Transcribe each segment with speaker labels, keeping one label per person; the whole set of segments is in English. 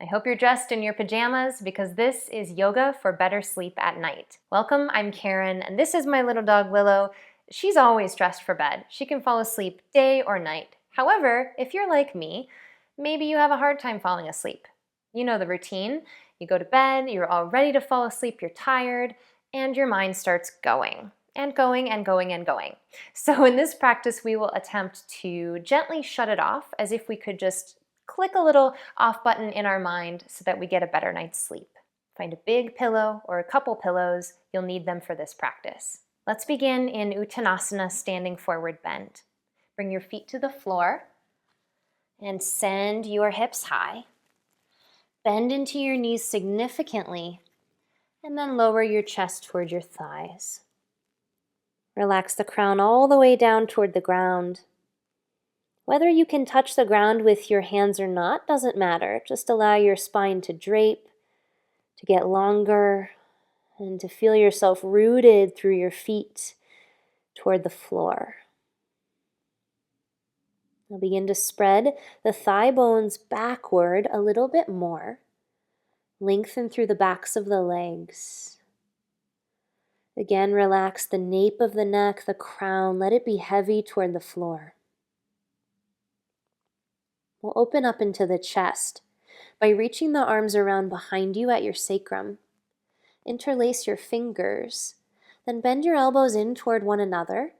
Speaker 1: I hope you're dressed in your pajamas because this is yoga for better sleep at night. Welcome, I'm Karen, and this is my little dog Willow. She's always dressed for bed. She can fall asleep day or night. However, if you're like me, maybe you have a hard time falling asleep. You know the routine. You go to bed, you're all ready to fall asleep, you're tired, and your mind starts going. And going and going and going. So in this practice, we will attempt to gently shut it off as if we could just click a little off button in our mind so that we get a better night's sleep. Find a big pillow or a couple pillows. You'll need them for this practice. Let's begin in Uttanasana, standing forward bend. Bring your feet to the floor and send your hips high. Bend into your knees significantly and then lower your chest toward your thighs. Relax the crown all the way down toward the ground. Whether you can touch the ground with your hands or not doesn't matter. Just allow your spine to drape, to get longer, and to feel yourself rooted through your feet toward the floor. Now begin to spread the thigh bones backward a little bit more. Lengthen through the backs of the legs. Again, relax the nape of the neck, the crown. Let it be heavy toward the floor. We'll open up into the chest by reaching the arms around behind you at your sacrum. Interlace your fingers, then bend your elbows in toward one another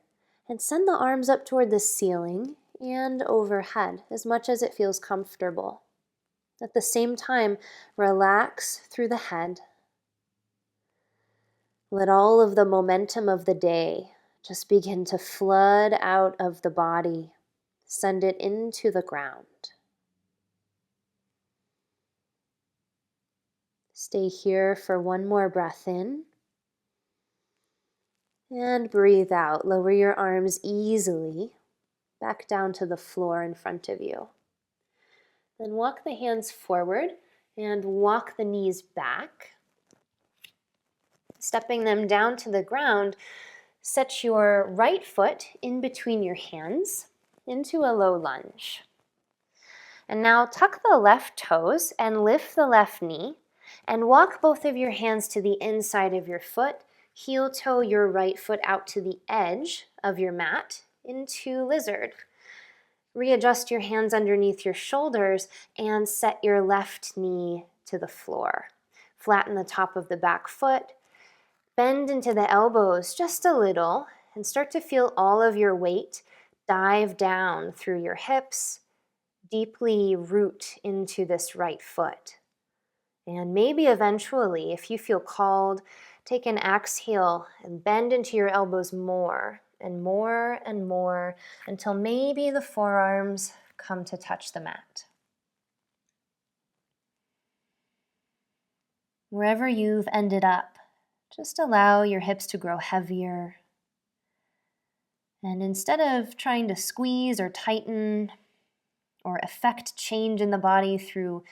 Speaker 1: and send the arms up toward the ceiling and overhead as much as it feels comfortable. At the same time, relax through the head. Let all of the momentum of the day just begin to flood out of the body. Send it into the ground. Stay here for one more breath in. And breathe out. Lower your arms easily back down to the floor in front of you. Then walk the hands forward and walk the knees back. Stepping them down to the ground, set your right foot in between your hands into a low lunge. And now tuck the left toes and lift the left knee and walk both of your hands to the inside of your foot. Heel toe your right foot out to the edge of your mat into lizard. Readjust your hands underneath your shoulders and set your left knee to the floor. Flatten the top of the back foot. Bend into the elbows just a little and start to feel all of your weight dive down through your hips, deeply root into this right foot. And maybe eventually, if you feel called, take an exhale and bend into your elbows more and more and more until maybe the forearms come to touch the mat. Wherever you've ended up, just allow your hips to grow heavier. And instead of trying to squeeze or tighten or affect change in the body through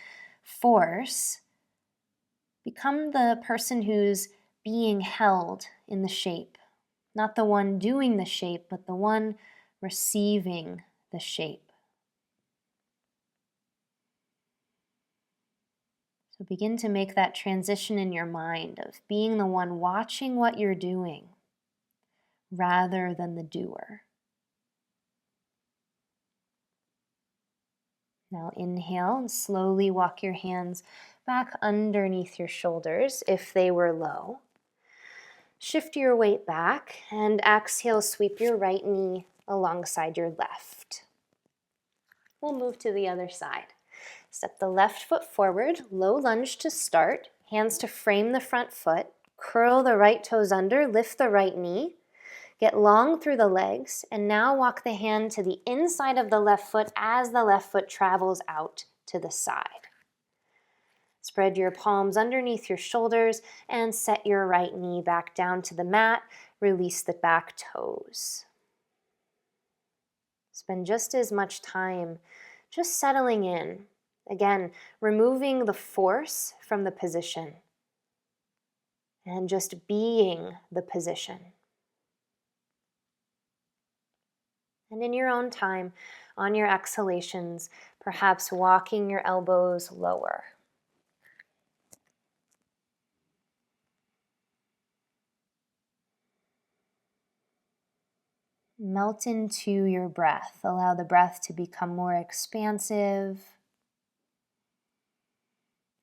Speaker 1: force, become the person who's being held in the shape. Not the one doing the shape, but the one receiving the shape. So begin to make that transition in your mind of being the one watching what you're doing rather than the doer. Now inhale and slowly walk your hands back underneath your shoulders if they were low. Shift your weight back and exhale, sweep your right knee alongside your left. We'll move to the other side. Step the left foot forward, low lunge to start, hands to frame the front foot, curl the right toes under, lift the right knee, get long through the legs, and now walk the hand to the inside of the left foot as the left foot travels out to the side. Spread your palms underneath your shoulders and set your right knee back down to the mat. Release the back toes. Spend just as much time just settling in. Again, removing the force from the position and just being the position. And in your own time, on your exhalations, perhaps walking your elbows lower. Melt into your breath. Allow the breath to become more expansive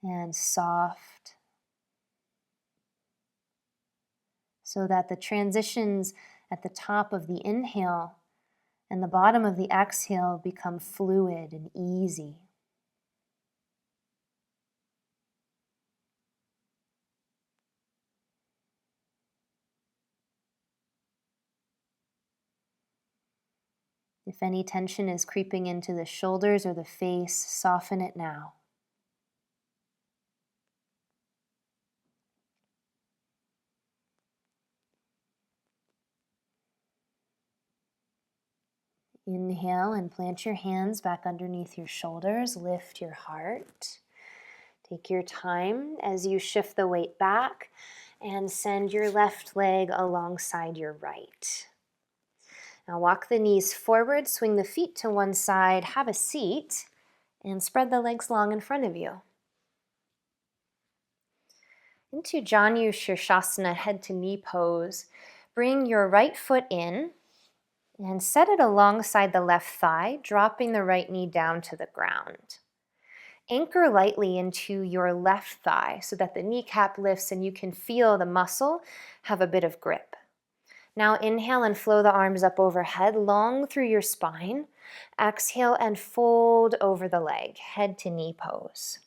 Speaker 1: and soft, so that the transitions at the top of the inhale and the bottom of the exhale become fluid and easy. If any tension is creeping into the shoulders or the face, soften it now. Inhale and plant your hands back underneath your shoulders. Lift your heart. Take your time as you shift the weight back and send your left leg alongside your right. Now walk the knees forward, swing the feet to one side, have a seat, and spread the legs long in front of you. Into Janu Shirshasana, head to knee pose. Bring your right foot in and set it alongside the left thigh, dropping the right knee down to the ground. Anchor lightly into your left thigh so that the kneecap lifts and you can feel the muscle have a bit of grip. Now inhale and flow the arms up overhead, long through your spine. Exhale and fold over the leg, head to knee pose.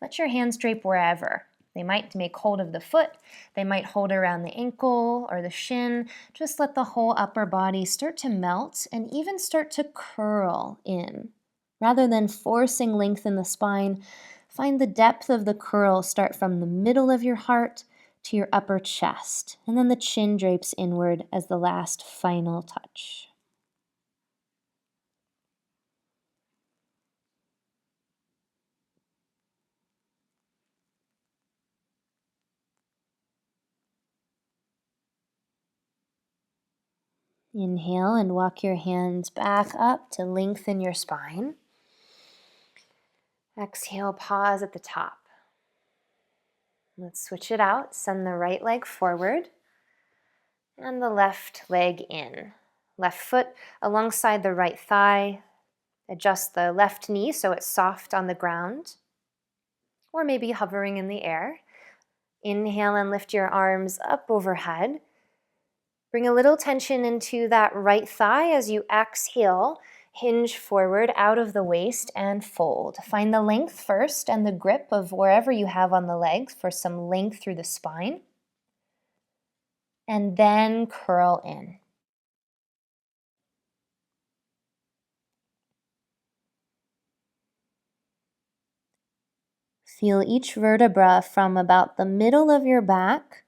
Speaker 1: Let your hands drape wherever. They might make hold of the foot, they might hold around the ankle or the shin. Just let the whole upper body start to melt and even start to curl in. Rather than forcing length in the spine, find the depth of the curl start from the middle of your heart to your upper chest, and then the chin drapes inward as the last final touch. Inhale and walk your hands back up to lengthen your spine. Exhale, pause at the top. Let's switch it out. Send the right leg forward and the left leg in. Left foot alongside the right thigh. Adjust the left knee so it's soft on the ground, or maybe hovering in the air. Inhale and lift your arms up overhead. Bring a little tension into that right thigh as you exhale. Hinge forward out of the waist and fold. Find the length first and the grip of wherever you have on the legs for some length through the spine. And then curl in. Feel each vertebra from about the middle of your back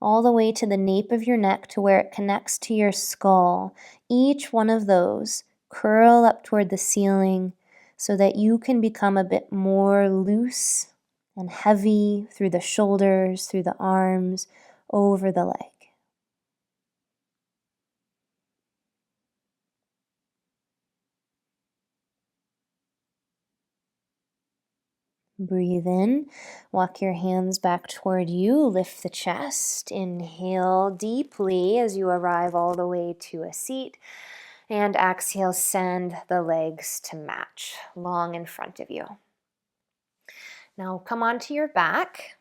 Speaker 1: all the way to the nape of your neck to where it connects to your skull. Each one of those curl up toward the ceiling so that you can become a bit more loose and heavy through the shoulders, through the arms, over the leg. Breathe in, walk your hands back toward you, lift the chest, inhale deeply as you arrive all the way to a seat, and exhale, send the legs to match, long in front of you. Now come onto your back,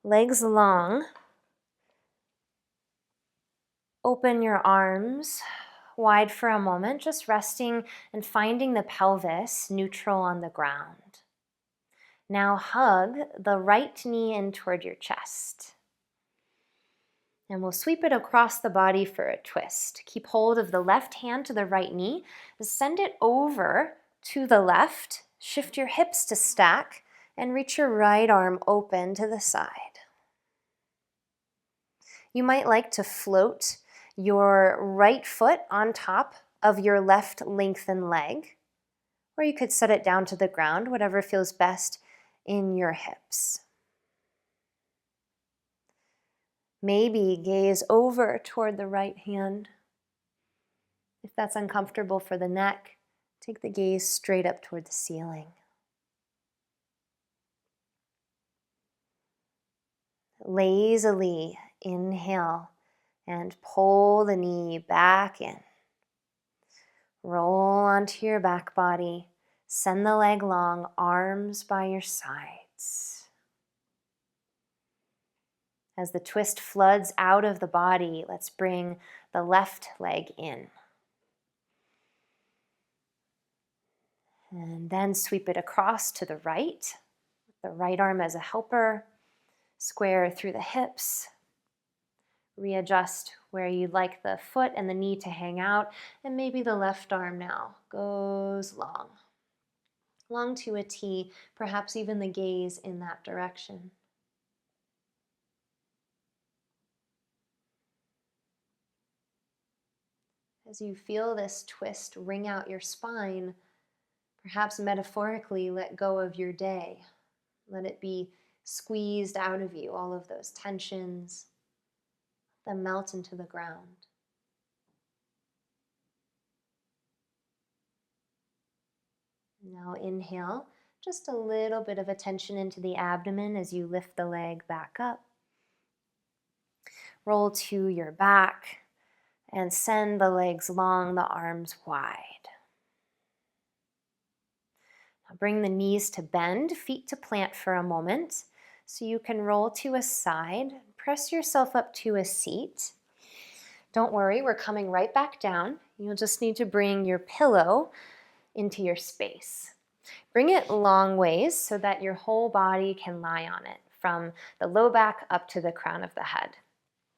Speaker 1: legs long, open your arms wide for a moment, just resting and finding the pelvis neutral on the ground. Now hug the right knee in toward your chest. And we'll sweep it across the body for a twist. Keep hold of the left hand to the right knee. Send it over to the left. Shift your hips to stack and reach your right arm open to the side. You might like to float your right foot on top of your left lengthened leg, or you could set it down to the ground, whatever feels best in your hips. Maybe gaze over toward the right hand. If that's uncomfortable for the neck, take the gaze straight up toward the ceiling. Lazily inhale And pull the knee back in. Roll onto your back body. Send the leg long, arms by your sides. As the twist floods out of the body, let's bring the left leg in. And then sweep it across to the right. The right arm as a helper. Square through the hips. Readjust where you'd like the foot and the knee to hang out. And maybe the left arm now goes long. Long to a T, perhaps even the gaze in that direction. As you feel this twist ring out your spine, perhaps metaphorically let go of your day. Let it be squeezed out of you, all of those tensions, let them melt into the ground. Now inhale, just a little bit of attention into the abdomen as you lift the leg back up. Roll to your back and send the legs long, the arms wide. Now bring the knees to bend, feet to plant for a moment. So you can roll to a side, press yourself up to a seat. Don't worry, we're coming right back down. You'll just need to bring your pillow into your space. Bring it long ways so that your whole body can lie on it, from the low back up to the crown of the head.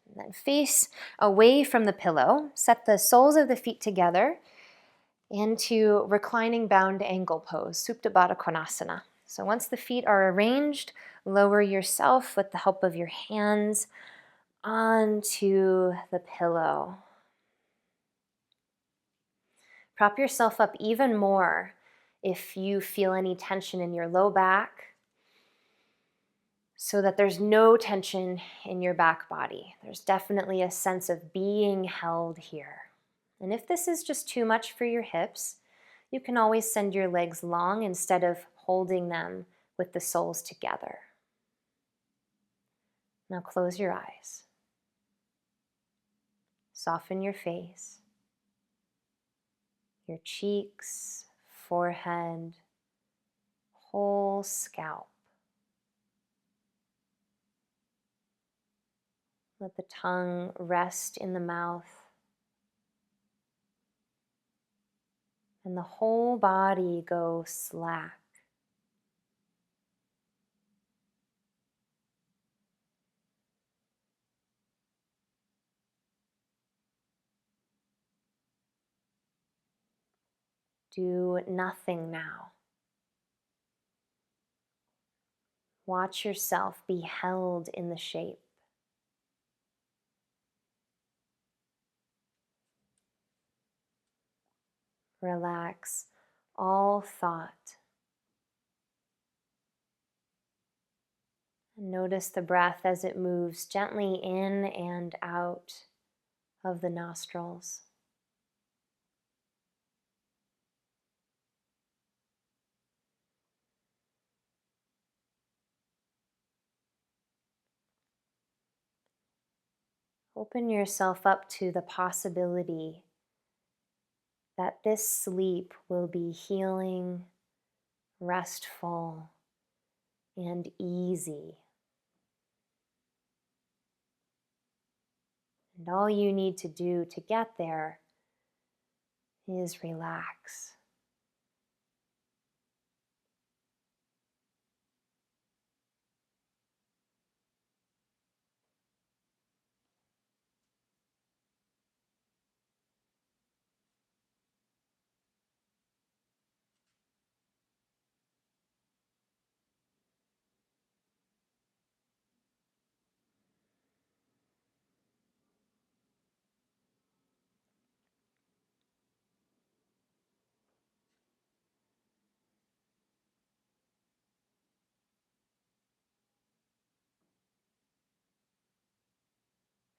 Speaker 1: And then face away from the pillow. Set the soles of the feet together into reclining bound angle pose, Supta Baddha Konasana. So once the feet are arranged, lower yourself with the help of your hands onto the pillow. Prop yourself up even more if you feel any tension in your low back, so that there's no tension in your back body. There's definitely a sense of being held here. And if this is just too much for your hips, you can always send your legs long instead of holding them with the soles together. Now close your eyes. Soften your face, your cheeks, forehead, whole scalp. Let the tongue rest in the mouth. And the whole body go slack. Do nothing now. Watch yourself be held in the shape. Relax all thought. And notice the breath as it moves gently in and out of the nostrils. Open yourself up to the possibility that this sleep will be healing, restful, and easy. And all you need to do to get there is relax.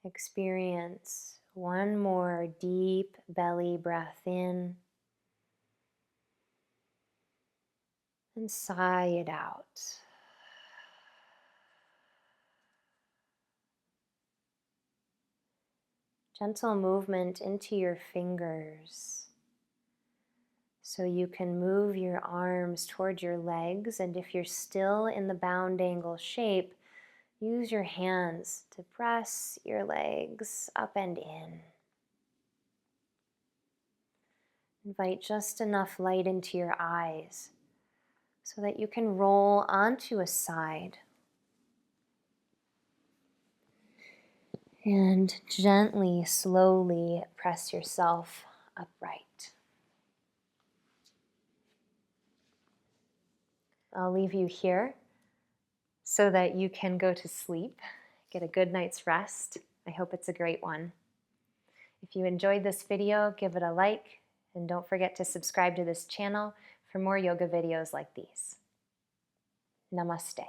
Speaker 1: Experience one more deep belly breath in and sigh it out. Gentle movement into your fingers. So you can move your arms toward your legs, and if you're still in the bound angle shape, use your hands to press your legs up and in. Invite just enough light into your eyes so that you can roll onto a side. And gently, slowly press yourself upright. I'll leave you here so that you can go to sleep, get a good night's rest. I hope it's a great one. If you enjoyed this video, give it a like, and don't forget to subscribe to this channel for more yoga videos like these. Namaste.